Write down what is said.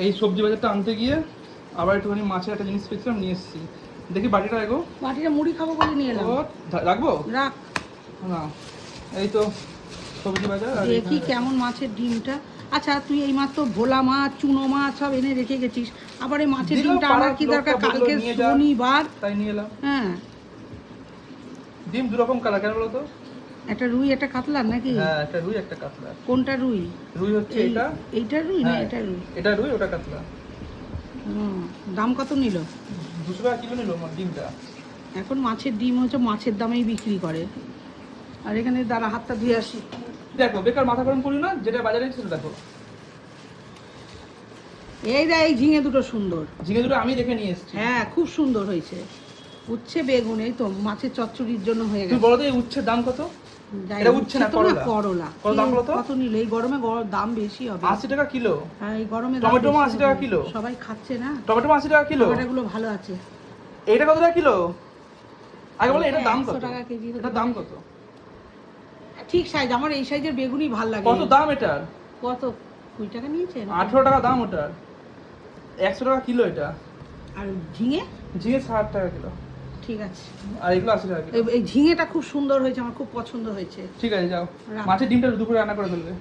এই সবজি বাজারটা আনতে গিয়ে আবার একটুখানি মাছের একটা জিনিস পেয়েছিলাম, নিয়ে এসেছি। দেখি বাটিটা এগো। বাটিটা মুড়ি খাবো বলে নিয়ে এলাম। রাখবো? রাখ না, এই তো সবজি বাজার। আর দেখি কেমন মাছের ডিমটা। আচ্ছা তুই এই মাত্র ভোলা মাছ, চুনো মাছ সব এনে রেখে গেছিস, আবার এই মাছের ডিমটা আমার কি দরকার? কালকে শনিবার। তাই নিয়ে এলাম। হ্যাঁ, ডিম দু রকম কালার, কেন বলো তো? একটা রুই একটা কাতলা নাকি? হ্যাঁ, একটা রুই একটা কাতলা। কোনটা রুই? রুই হচ্ছে এটা। এইটা রুই না হ্যাঁ, এটা রুই? এটা রুই, ওটা কাতলা। দাম কত নিল? 200 টাকা কিলো নিল আমার ডিমটা। এখন মাছের ডিম হচ্ছে মাছের দামেই বিক্রি করে। আর এখানে দাঁড়া, হাতটা ধুয়ে আসি। দেখো, বেকার মাথা গরম করি না, যেটা বাজারে সেটা দেখো। এই দেখ, এই ঝিঙে দুটো সুন্দর। ঝিঙে দুটো আমি দেখে নিয়ে এসেছি। হ্যাঁ, খুব সুন্দর হয়েছে। উচ্ছে বেগুন, এই তো মাছের চচ্চড়ির জন্য হয়ে তুমি গেছে। বলো তো এই উচ্ছের দাম কত? এটা উচ্ছে না, করলা। করলা কত দাম বলো তো? কত নিল? এই গরমে দাম বেশি হবে। 80 টাকা কিলো। হ্যাঁ, এই গরমে টমেটো 80 টাকা কিলো। সবাই খাচ্ছে না। টমেটো 80 টাকা কিলো। টমেটোগুলো ভালো আছে। এটা কত টাকা কিলো? আগে বলো এটার দাম কত? 100 টাকা কেজি। এটার দাম কত? ঠিক সাইজ, আমার এই সাইজের বেগুনই ভালো লাগে। কত দাম এটার? কত? 20 টাকা নিয়েছেন? 18 টাকা দাম ওটার। 100 টাকা কিলো এটা। আর ঝিঙে? ঝিঙে 60 টাকা কিলো। ঠিক আছে। আর এগুলো 80 টাকা কিলো। এই ঝিঙেটা খুব সুন্দর হয়েছে, আমার খুব পছন্দ হয়েছে। ঠিক আছে, যাও। রাখ। মাছের ডিমটা দুপুরে রান্না করে ফেলবে।